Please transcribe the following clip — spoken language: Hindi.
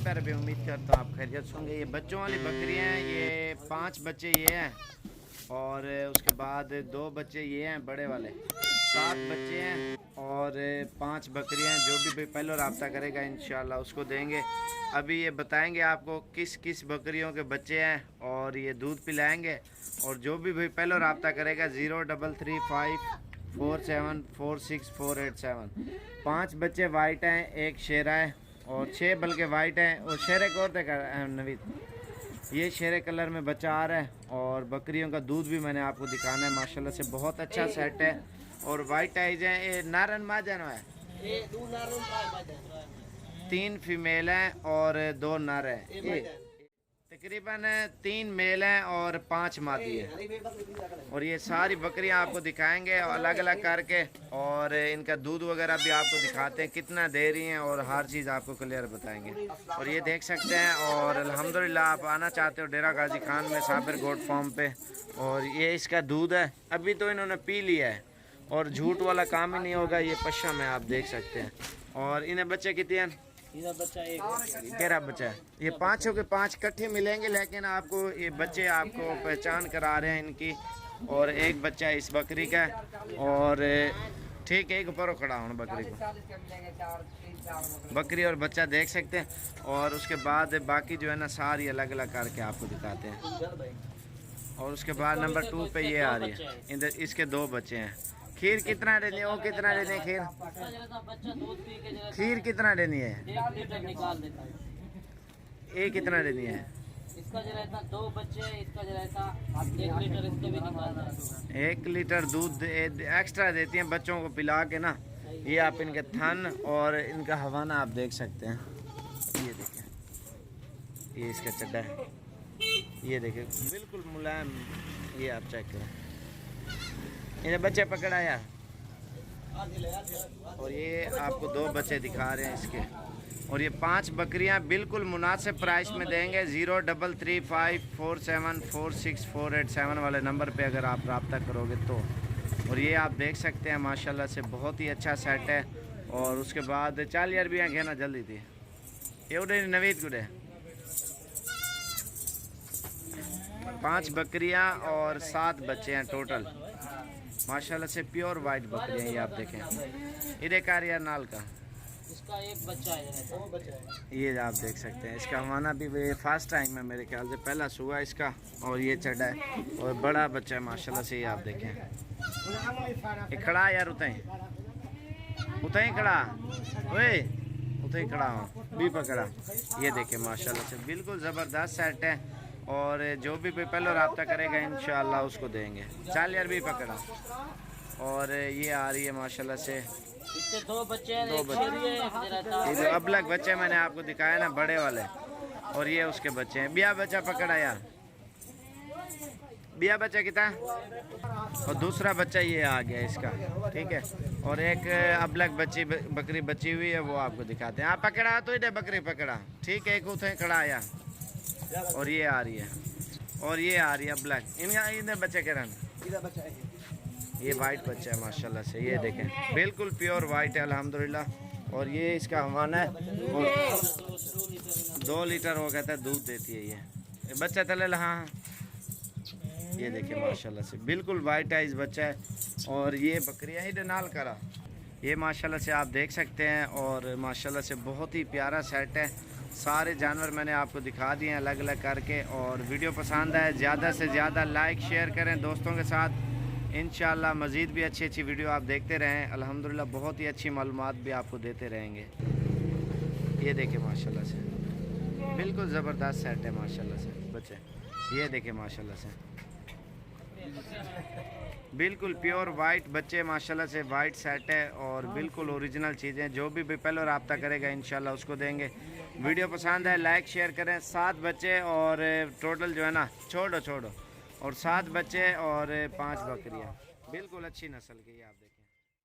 प्यारे भी उम्मीद करता हूँ आप खैरियत होंगे। ये बच्चों वाली बकरियाँ हैं, ये 5 बच्चे ये हैं और उसके बाद 2 बच्चे ये हैं बड़े वाले, 7 बच्चे हैं और 5 बकरियाँ हैं। जो भी पहले रब्ता करेगा इंशाल्लाह उसको देंगे। अभी ये बताएंगे आपको किस किस बकरियों के बच्चे हैं और ये दूध पिलाएंगे। और जो भी भाई पहले रब्ता करेगा 0335474648 5 बच्चे वाइट हैं, एक शेरा है और 6 बल्कि वाइट हैं और शेरे को नवीद ये शेरे कलर में बच्चा आ रहा है। और बकरियों का दूध भी मैंने आपको दिखाना है, माशाल्लाह से बहुत अच्छा सेट है। और वाइट आइज हैं, ये नारन माजन है, 3 फीमेल हैं और 2 नर हैं। तकरीबन 3 मेल हैं और 5 मादी हैं। और ये सारी बकरियां आपको दिखाएंगे अलग अलग करके और इनका दूध वगैरह भी आपको दिखाते हैं कितना दे रही हैं और हर चीज़ आपको क्लियर बताएंगे। और ये देख सकते हैं। और अल्हम्दुलिल्लाह आप आना चाहते हो डेरा गाजी खान में साबिर गोट फार्म पे। और ये इसका दूध है, अभी तो इन्होंने पी लिया है और झूठ वाला काम ही नहीं होगा। ये पश्चा में आप देख सकते हैं। और इन्हें बच्चे कितने हैं? बच्चा एक केरा बच्चा है। ये 5 के 5 इकट्ठे मिलेंगे, लेकिन आपको ये बच्चे आपको पहचान करा रहे हैं इनकी। और एक बच्चा इस बकरी का है और ठीक है, एक ऊपर खड़ा हूँ बकरी को, बकरी और बच्चा देख सकते हैं। और उसके बाद बाकी जो है ना सारी अलग अलग करके आपको दिखाते हैं। और उसके बाद नंबर 2 पे ये आ रही है, इधर इसके 2 बच्चे हैं। खीर कितना देनी है? वो कितना देनी है खीर? खीर कितना देनी है? 1 लीटर निकाल देता है। ये कितना देनी है? इसका जो रहता 2 बच्चे, इसका जो रहता 1 लीटर इसके भी निकालना है। 1 लीटर दूध एक्स्ट्रा देती हैं बच्चों को पिला के ना। ये आप इनके थन और इनका हवाना आप देख सकते हैं। ये देखें, ये इसका चड्डा है, ये देखें बिल्कुल मुलायम। ये आप चेक करें, इन्हें बच्चे पकड़ा यार। और ये आपको 2 बच्चे दिखा रहे हैं इसके। और ये 5 बकरियां बिल्कुल मुनासिब प्राइस में देंगे। 0335474648 वाले नंबर पे अगर आप रब्ता करोगे तो। और ये आप देख सकते हैं माशाल्लाह से बहुत ही अच्छा सेट है। और उसके बाद 40 अरबियाँ घेना जल्दी थी ये उड़े नवीद गुड़े 5 बकरियां और 7 बच्चे हैं टोटल, माशाल्लाह से प्योर वाइट बकरियां। ये आप देखें, इधर कारिया नाल का इसका एक बच्चा है, ये आप देख सकते हैं। इसका हमाना भी फर्स्ट टाइम है मेरे ख्याल से, पहला सुआ इसका। और ये चढ़ा है और बड़ा बच्चा है माशाल्लाह से। ये आप देखें, ये खड़ा यार उतई खड़ा, ओए उतई खड़ा हो भी पकड़ा। ये देखें माशाल्लाह से बिल्कुल ज़बरदस्त सेट है। और जो भी पहले रब्ता करेगा इंशाल्लाह उसको देंगे। 40 भी पकड़ा। और ये आ रही है माशाल्लाह से, इसके 2 बच्चे हैं, 2 बच्चे। ये जो अबलग बच्चे मैंने आपको दिखाया ना बड़े वाले, और ये उसके बच्चे हैं। बिया बच्चा पकड़ा यार, बिया बच्चा कितना। और दूसरा बच्चा ये आ गया इसका, ठीक है। और एक अबलग बकरी बची हुई है, वो आपको दिखाते हैं। आप पकड़ा तो इधर बकरी पकड़ा, ठीक है। एक उठे खड़ा यार। और ये आ रही है, और ये आ रही है ब्लैक। इन्हें बच्चे के रंग, ये वाइट बच्चा है माशाल्लाह से। ये देखें बिल्कुल प्योर वाइट है अल्हम्दुलिल्लाह। और ये इसका हवाना है, 2 लीटर वो कहता है दूध देती है ये बच्चा तले। हाँ, ये देखें माशाल्लाह से बिल्कुल वाइट आइज बच्चा है। और ये बकरियाँ ही नाल करा, ये माशाल्लाह से आप देख सकते हैं। और माशाल्लाह से बहुत ही प्यारा सेट है। सारे जानवर मैंने आपको दिखा दिए हैं अलग अलग करके। और वीडियो पसंद आए ज़्यादा से ज़्यादा लाइक शेयर करें दोस्तों के साथ। इंशाल्लाह मज़ीद भी अच्छी अच्छी वीडियो आप देखते रहें। अल्हम्दुलिल्लाह बहुत ही अच्छी मालूमात भी आपको देते रहेंगे। ये देखें माशाल्लाह से बिल्कुल ज़बरदस्त सेट है माशाल्लाह से बच्चे। ये देखें माशाल्लाह से बिल्कुल प्योर वाइट बच्चे, माशाल्लाह से वाइट सेट है और बिल्कुल ओरिजिनल चीज़ें। जो भी पहले रब्ता करेगा इंशाल्लाह उसको देंगे। वीडियो पसंद है लाइक शेयर करें। 7 बच्चे और टोटल जो है ना छोड़ो और 7 बच्चे और 5 बकरियाँ बिल्कुल अच्छी नस्ल की, आप देखें।